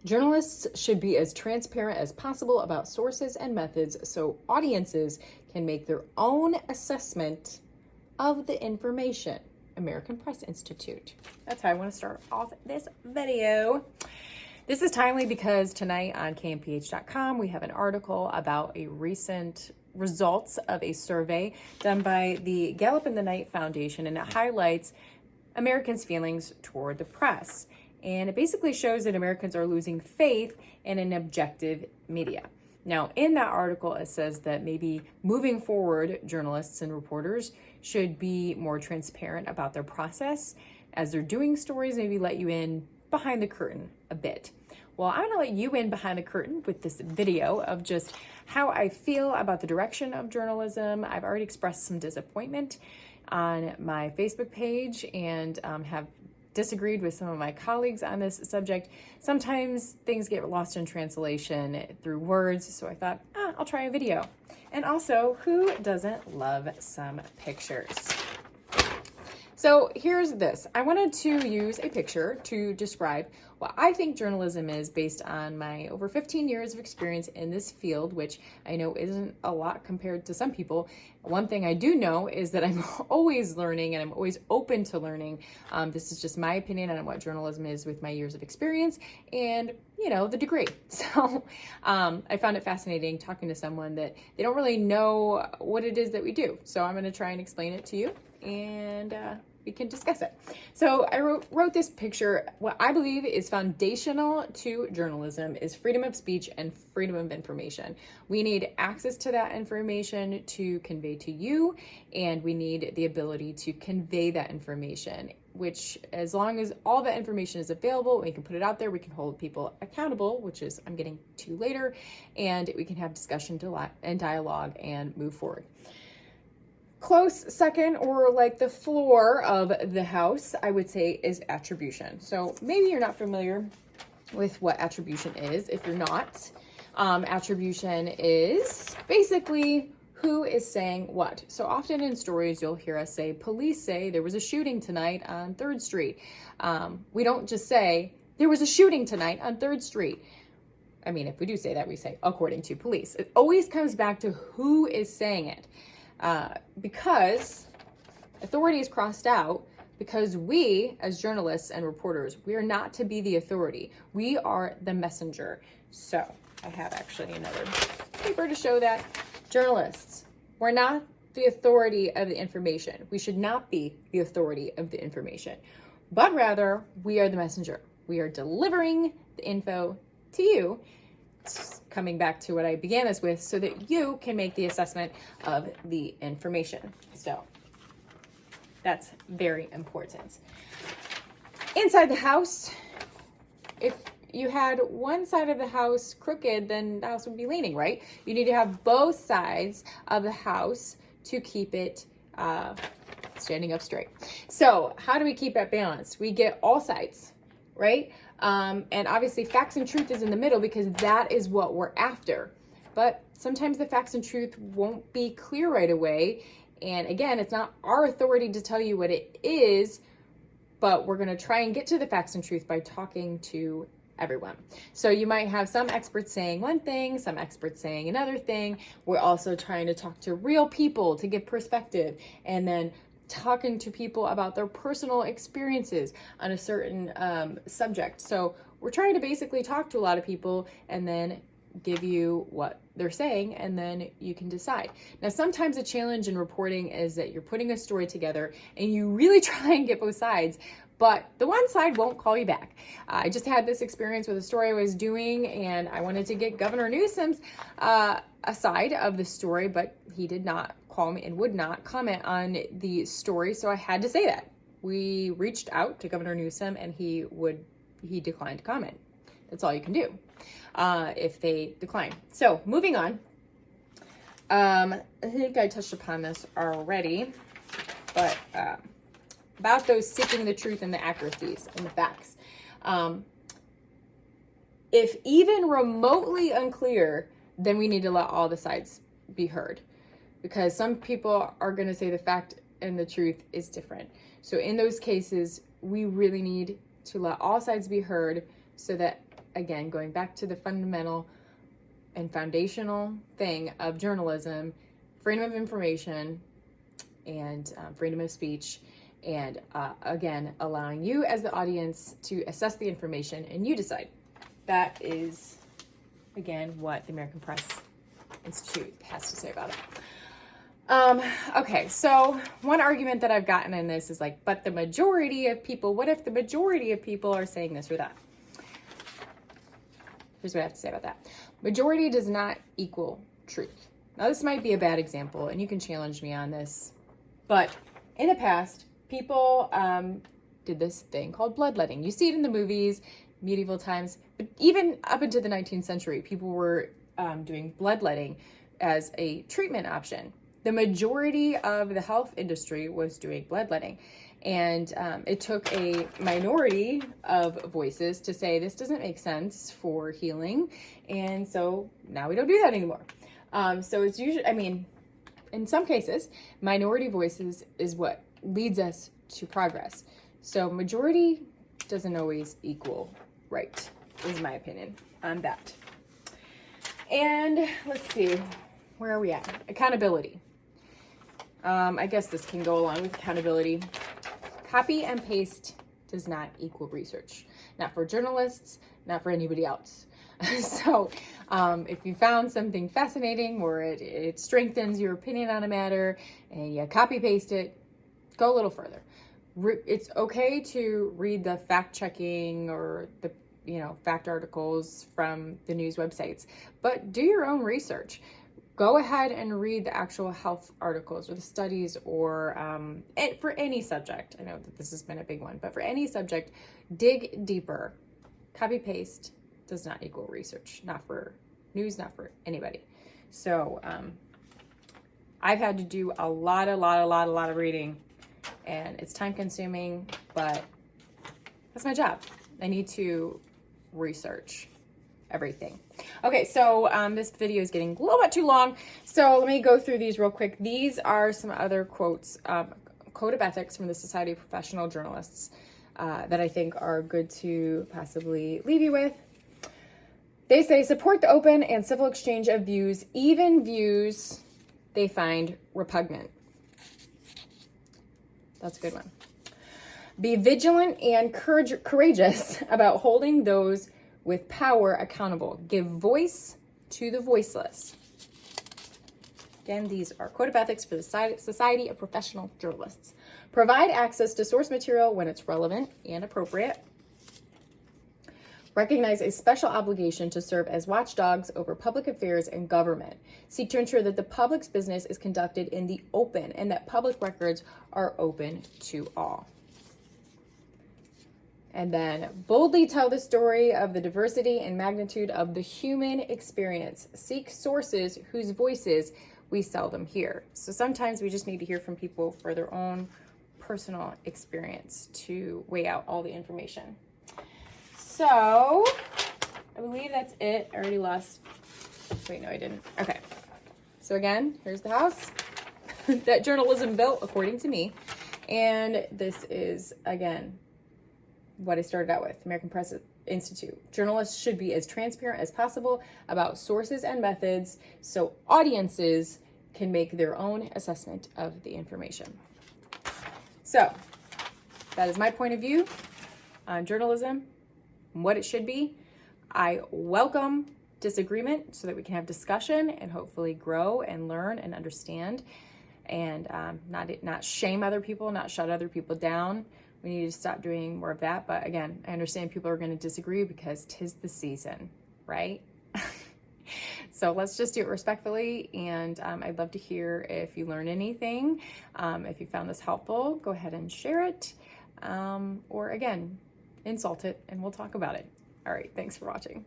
Journalists should be as transparent as possible about sources and methods so audiences can make their own assessment of the information. American Press Institute. That's how I want to start off this video. This is timely because tonight on kmph.com we have an article about a recent results of a survey done by the Gallup in the Night Foundation, and it highlights Americans' feelings toward the press. And it basically shows that Americans are losing faith in an objective media. Now, in that article, it says that maybe moving forward, journalists and reporters should be more transparent about their process as they're doing stories, maybe let you in behind the curtain a bit. Well, I'm gonna let you in behind the curtain with this video of just how I feel about the direction of journalism. I've already expressed some disappointment on my Facebook page and have disagreed with some of my colleagues on this subject. Sometimes things get lost in translation through words, so I thought, I'll try a video. And also, who doesn't love some pictures? So here's this. I wanted to use a picture to describe what I think journalism is based on my over 15 years of experience in this field, which I know isn't a lot compared to some people. One thing I do know is that I'm always learning and I'm always open to learning. This is just my opinion on what journalism is with my years of experience and, the degree. So I found it fascinating talking to someone that they don't really know what it is that we do. So I'm going to try and explain it to you, and we can discuss it. So I wrote this picture. What I believe is foundational to journalism is freedom of speech and freedom of information. We need access to that information to convey to you, and we need the ability to convey that information, which as long as all that information is available, we can put it out there, we can hold people accountable, which is I'm getting to later, and we can have discussion and dialogue and move forward. Close second, or like the floor of the house, I would say, is attribution. So maybe you're not familiar with what attribution is. If you're not, attribution is basically who is saying what. So often in stories, you'll hear us say, police say there was a shooting tonight on 3rd Street. We don't just say, there was a shooting tonight on 3rd Street. I mean, if we do say that, we say, according to police. It always comes back to who is saying it. Because authority is crossed out, because we, as journalists and reporters, we are not to be the authority. We are the messenger. So I have actually another paper to show that. Journalists, we're not the authority of the information. We should not be the authority of the information, but rather we are the messenger. We are delivering the info to you, coming back to what I began this with, so that you can make the assessment of the information. So that's very important. Inside the house, if you had one side of the house crooked, then the house would be leaning, right? You need to have both sides of the house to keep it standing up straight. So how do we keep that balance? We get all sides, right? And obviously facts and truth is in the middle, because that is what we're after. But sometimes the facts and truth won't be clear right away. And again, it's not our authority to tell you what it is, but we're going to try and get to the facts and truth by talking to everyone. So you might have some experts saying one thing, some experts saying another thing. We're also trying to talk to real people to give perspective, and then talking to people about their personal experiences on a certain subject. So we're trying to basically talk to a lot of people and then give you what they're saying, and then you can decide. Now, sometimes a challenge in reporting is that you're putting a story together and you really try and get both sides, but the one side won't call you back. I just had this experience with a story I was doing, and I wanted to get Governor Newsom's side of the story, but he did not call me and would not comment on the story, so I had to say that. We reached out to Governor Newsom, and he declined to comment. That's all you can do if they decline. So moving on. I think I touched upon this already, but about those seeking the truth and the accuracies and the facts. If even remotely unclear, then we need to let all the sides be heard, because some people are going to say the fact and the truth is different. So in those cases, we really need to let all sides be heard so that again, going back to the fundamental and foundational thing of journalism, freedom of information and freedom of speech, and again, allowing you as the audience to assess the information and you decide. That is, again, what the American Press Institute has to say about it. Okay, so one argument that I've gotten in this is like, but the majority of people, what if the majority of people are saying this or that? Here's what I have to say about that. Majority does not equal truth. Now, this might be a bad example, and you can challenge me on this, but in the past, people did this thing called bloodletting. You see it in the movies, medieval times, but even up into the 19th century, people were doing bloodletting as a treatment option. The majority of the health industry was doing bloodletting. And it took a minority of voices to say, this doesn't make sense for healing. And so now we don't do that anymore. So it's usually, I mean, in some cases, minority voices is what leads us to progress. So majority doesn't always equal right, is my opinion on that. And let's see, where are we at? Accountability. I guess this can go along with accountability. Copy and paste does not equal research. Not for journalists, not for anybody else. So if you found something fascinating or it strengthens your opinion on a matter and you copy paste it, go a little further. It's okay to read the fact checking or the fact articles from the news websites, but do your own research. Go ahead and read the actual health articles or the studies, or for any subject. I know that this has been a big one, but for any subject, dig deeper. Copy paste does not equal research, not for news, not for anybody. So I've had to do a lot of reading, and it's time consuming, but that's my job. I need to research everything. Okay, so this video is getting a little bit too long, so let me go through these real quick. These are some other quotes, Code of Ethics from the Society of Professional Journalists that I think are good to possibly leave you with. They say, support the open and civil exchange of views, even views they find repugnant. That's a good one. Be vigilant and courageous about holding those with power accountable. Give voice to the voiceless. Again, these are Code of Ethics for the Society of Professional Journalists. Provide access to source material when it's relevant and appropriate. Recognize a special obligation to serve as watchdogs over public affairs and government. Seek to ensure that the public's business is conducted in the open and that public records are open to all. And then boldly tell the story of the diversity and magnitude of the human experience. Seek sources whose voices we seldom hear. So sometimes we just need to hear from people for their own personal experience to weigh out all the information. So I believe that's it. I already lost. Wait, no, I didn't. Okay. So again, here's the house that journalism built, according to me. And this is, again, what I started out with, American Press Institute. Journalists should be as transparent as possible about sources and methods so audiences can make their own assessment of the information. So that is my point of view on journalism and what it should be. I welcome disagreement so that we can have discussion and hopefully grow and learn and understand and not shame other people, not shut other people down. We need to stop doing more of that. But again, I understand people are going to disagree because 'tis the season, right? So let's just do it respectfully. And I'd love to hear if you learned anything. If you found this helpful, go ahead and share it. Or again, insult it and we'll talk about it. All right. Thanks for watching.